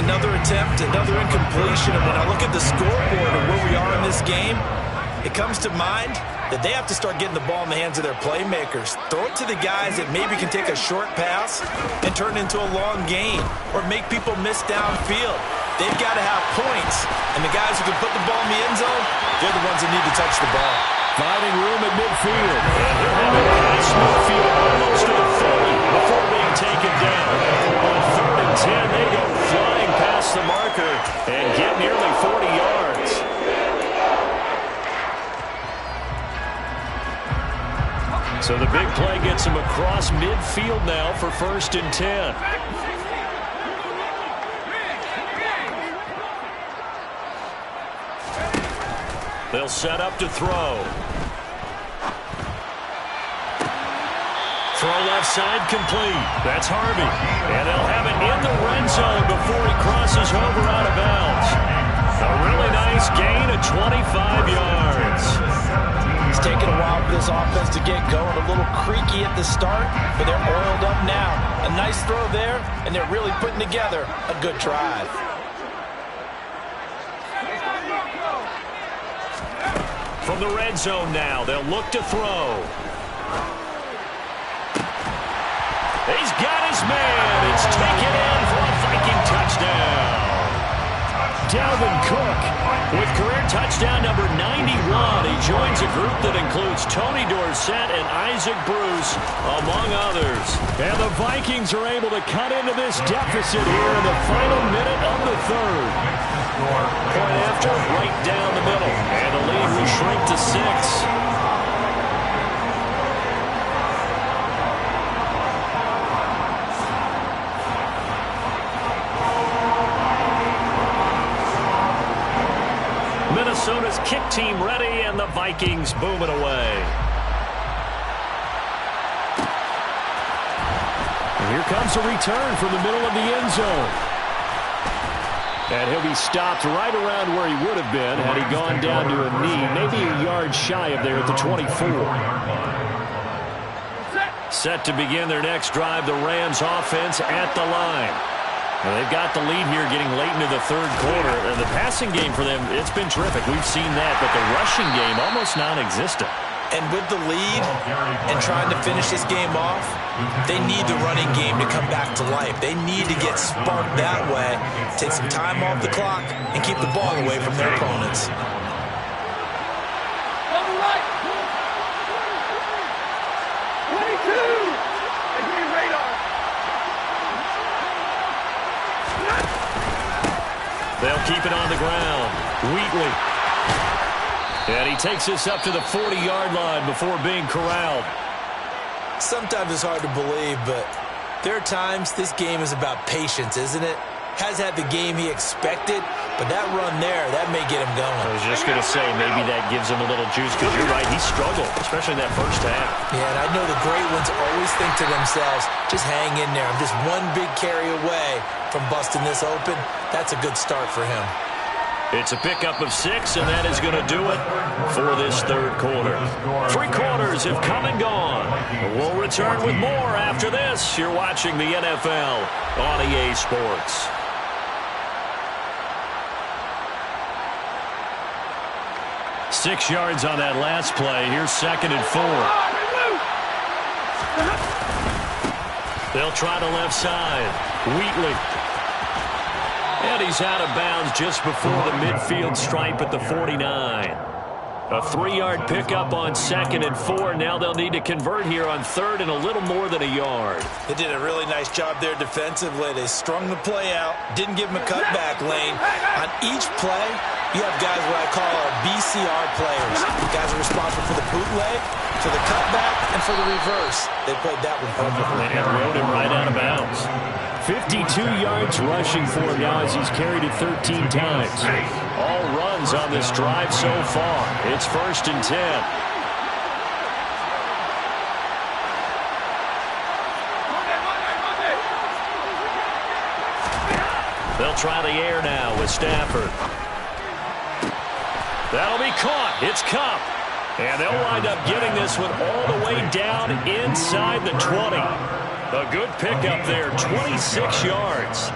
Another attempt, another incompletion. And when I look at the scoreboard and where we are in this game, it comes to mind that they have to start getting the ball in the hands of their playmakers. Throw it to the guys that maybe can take a short pass and turn it into a long gain or make people miss downfield. They've got to have points, and the guys who can put the ball in the end zone, they're the ones that need to touch the ball.
Finding room at midfield.
And he'll have it past midfield almost to the 40 before being taken down. On 3rd and 10, they go flying past the marker and get nearly 40 yards. So the big play gets him across midfield now for 1st and 10. They'll set up to throw. Throw left side complete. That's Harvey. And they'll have it in the red zone before he crosses over out of bounds. A really nice gain of 25 yards.
It's taken a while for this offense to get going. A little creaky at the start, but they're oiled up now. A nice throw there, and they're really putting together a good drive.
From the red zone now, they'll look to throw. He's got his man. It's taken in for a Viking touchdown. Dalvin Cook with career touchdown number 91. He joins a group that includes Tony Dorsett and Isaac Bruce, among others. And the Vikings are able to cut into this deficit here in the final minute of the 3rd. Point after, right down the middle. And the lead will shrink to 6. Minnesota's kick team ready, and the Vikings boom it away.
And here comes a return from the middle of the end zone. And he'll be stopped right around where he would have been had he gone down to a knee, maybe a yard shy of there at the 24.
Set to begin their next drive, the Rams offense at the line. Well, they've got the lead here getting late into the 3rd quarter. And the passing game for them, it's been terrific. We've seen that, but the rushing game almost non-existent.
And with the lead and trying to finish this game off, they need the running game to come back to life. They need to get sparked that way, take some time off the clock, and keep the ball away from their opponents.
They'll keep it on the ground. Wheatley. And he takes this up to the 40-yard line before being corralled.
Sometimes it's hard to believe, but there are times this game is about patience, isn't it? Has had the game he expected, but that run there, that may get him going.
I was just going to say, maybe that gives him a little juice, because you're right, he struggled, especially in that first half.
Yeah, and I know the great ones always think to themselves, just hang in there. I'm just one big carry away from busting this open. That's a good start for him.
It's a pickup of 6, and that is going to do it for this 3rd quarter. 3 quarters have come and gone. We'll return with more after this. You're watching the NFL on EA Sports. Six yards on that last play. Here's 2nd and 4. They'll try the left side. Wheatley. And he's out of bounds just before the midfield stripe at the 49. A 3-yard pickup on 2nd and 4. Now they'll need to convert here on 3rd and a little more than a yard.
They did a really nice job there defensively. They strung the play out, didn't give him a cutback lane. On each play, you have guys what I call our BCR players. The guys are responsible for the bootleg, for the cutback, and for the reverse. They played that one perfectly.
And rode him right out of bounds. 52 yards rushing for him now as he's carried it 13 times. All runs on this drive so far. It's 1st and 10. They'll try the air now with Stafford. That'll be caught. It's Kupp. And they'll wind up getting this one all the way down inside the 20. A good pickup there, 26 yards.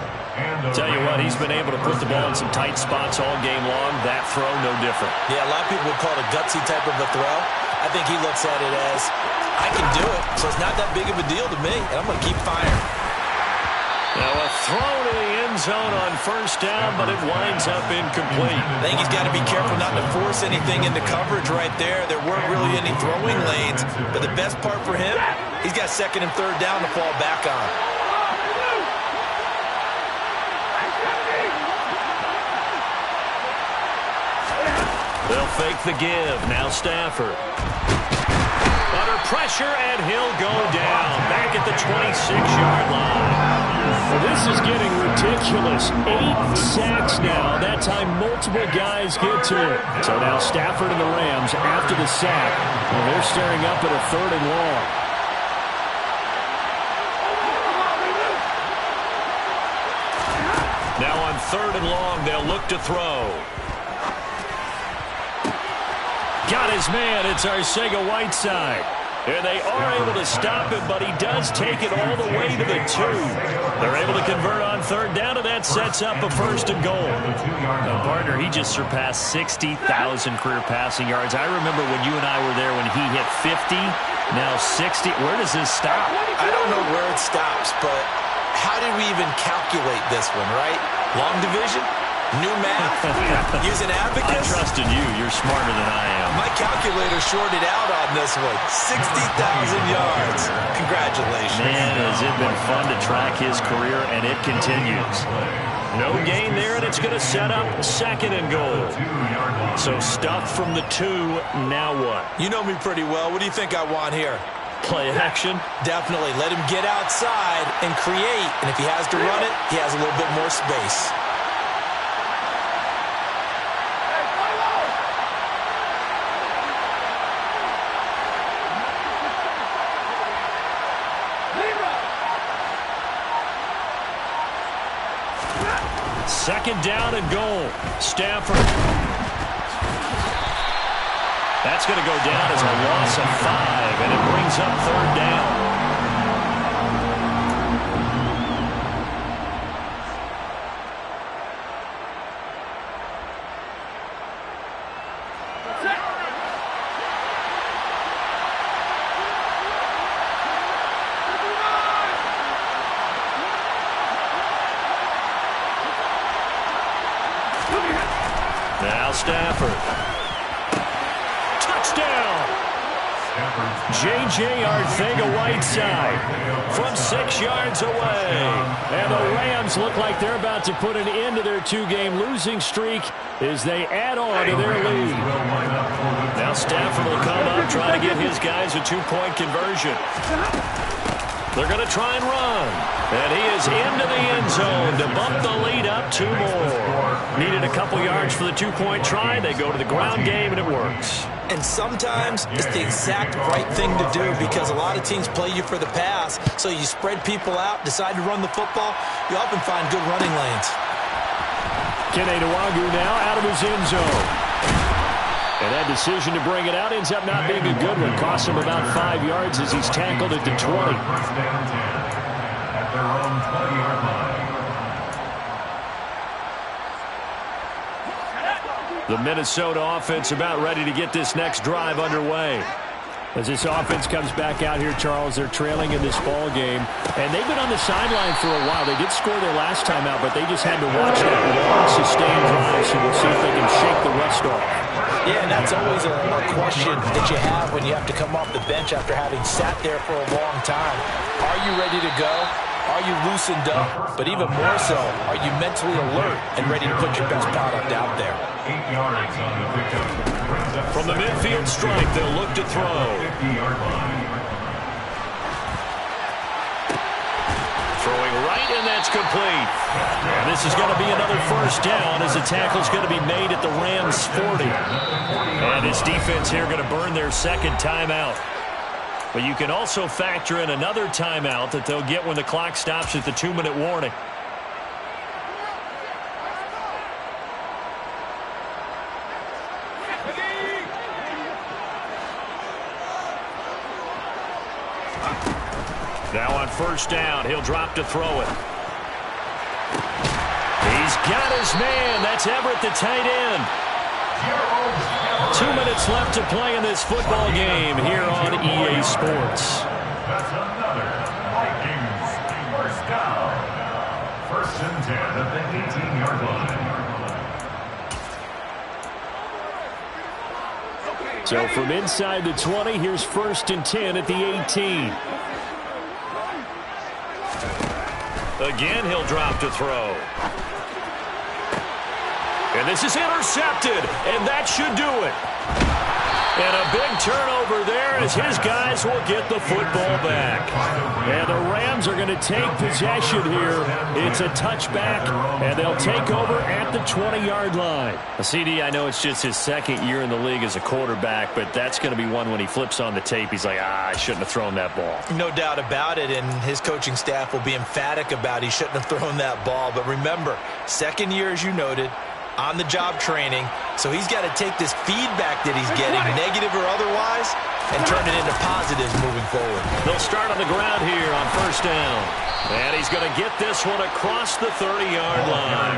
Tell you what, he's been able to put the ball in some tight spots all game long. That throw, no different.
Yeah, a lot of people would call it a gutsy type of a throw. I think he looks at it as, I can do it, so it's not that big of a deal to me, and I'm going to keep firing.
Now a throw to the end zone on 1st down, but it winds up incomplete.
I think he's got to be careful not to force anything into coverage right there. There weren't really any throwing lanes, but the best part for him, he's got 2nd and 3rd down to fall back on.
They'll fake the give. Now Stafford. Under pressure, and he'll go down. Back at the 26-yard line.
Well, this is getting ridiculous. 8 sacks now. That time multiple guys get to it. So now Stafford and the Rams after the sack. And they're staring up at a 3rd and long.
Now on 3rd and long, they'll look to throw. Got his man. It's Arcega-Whiteside. And they are able to stop him, but he does take it all the way to the 2. They're able to convert on 3rd down, and that sets up a 1st and goal.
Now, partner, he just surpassed 60,000 career passing yards. I remember when you and I were there when he hit 50, now 60. Where does this stop?
I don't know where it stops, but how did we even calculate this one, right? Long division? New math? Using abacus?
I trusted you. You're smarter than I am.
My calculator shorted out on this one. 60,000 yards. Congratulations.
Man, has it been fun to track his career, and it continues.
No gain there, and it's going to set up 2nd and goal. So stuff from the 2. Now what?
You know me pretty well. What do you think I want here?
Play action?
Definitely. Let him get outside and create. And if he has to run it, he has a little bit more space.
Second down and goal. Stafford. That's going to go down as a loss of 5, and it brings up 3rd down. Now Stafford. Touchdown! J.J. Arcega-Whiteside from 6 yards away.
And the Rams look like they're about to put an end to their 2-game losing streak as they add on to their lead.
Now Stafford will come up, try to get his guys a 2-point conversion. They're going to try and run. And he is into the end zone to bump the lead up 2 more. Needed a couple yards for the 2-point try. They go to the ground game, and it works.
And sometimes it's the exact right thing to do because a lot of teams play you for the pass. So you spread people out, decide to run the football. You often find good running lanes.
Kene Nwangwu now out of his end zone. And that decision to bring it out ends up not being a good one. Costs him about 5 yards as he's tackled at the 20.
At their own 20-yard line.
The Minnesota offense about ready to get this next drive underway.
As this offense comes back out here, Charles, they're trailing in this ball game. And they've been on the sideline for a while. They did score their last time out, but they just had to watch that long, sustained drive, so we'll see if they can shake the rust off.
Yeah, and that's always a question that you have when you have to come off the bench after having sat there for a long time. Are you ready to go? Are you loosened up? But even more so, are you mentally alert and ready to put your best product out there?
8 yards on the victim.
From the midfield stripe, they'll look to throw.
50-yard line.
Throwing right, and that's complete. And this is going to be another first down as the tackle's going to be made at the Rams' 40. And this defense here going to burn their second timeout. But you can also factor in another timeout that they'll get when the clock stops at the 2-minute warning. Now on first down, he'll drop to throw it. He's got his man. That's Everett, the tight end. 2 minutes left to play in this football game here on EA Sports.
That's another Vikings first down. 1st and 10 at the 18-yard line.
So from inside the 20, here's 1st and 10 at the 18.
Again, he'll drop to throw. And this is intercepted, and that should do it. And a big turnover there as his guys will get the football back. And the Rams are going to take possession here. It's a touchback, and they'll take over at the 20-yard line. CD, I know it's just his second year in the league as a quarterback, but that's going to be one when he flips on the tape. He's like, I shouldn't have thrown that ball.
No doubt about it, and his coaching staff will be emphatic about he shouldn't have thrown that ball. But remember, second year, as you noted, on-the-job training, so he's got to take this feedback that he's getting, negative or otherwise, and turn it into positives moving forward.
They'll start on the ground here on first down. And he's going to get this one across the 30-yard line.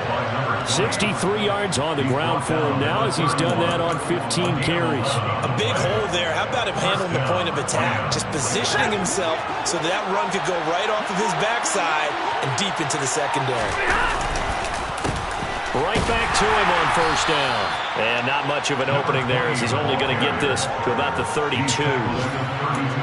63 yards on the ground for him now as he's done that on 15 carries.
A big hole there. How about him handling the point of attack? Just positioning himself so that run could go right off of his backside and deep into the secondary.
Right back to him on first down. And not much of an opening there as he's only going to get this to about the 32.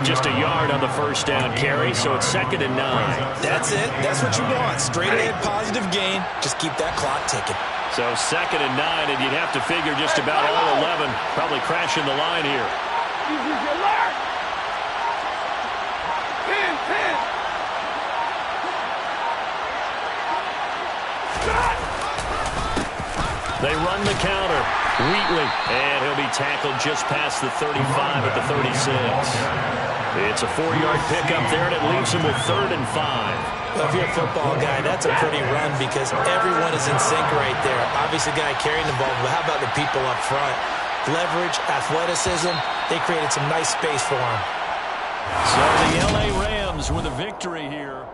Just a yard on the first down carry, so it's 2nd and 9.
That's it. That's what you want. Straight ahead positive gain. Just keep that clock ticking.
So 2nd and 9, and you'd have to figure just about all 11 probably crashing the line here. They run the counter. Wheatley, and he'll be tackled just past the 35 at the 36. It's a 4-yard pickup there, and it leaves him with 3rd and 5.
Well, if you're a football guy, that's a pretty run because everyone is in sync right there. Obviously, the guy carrying the ball, but how about the people up front? Leverage, athleticism, they created some nice space for him.
So the LA Rams with a victory here.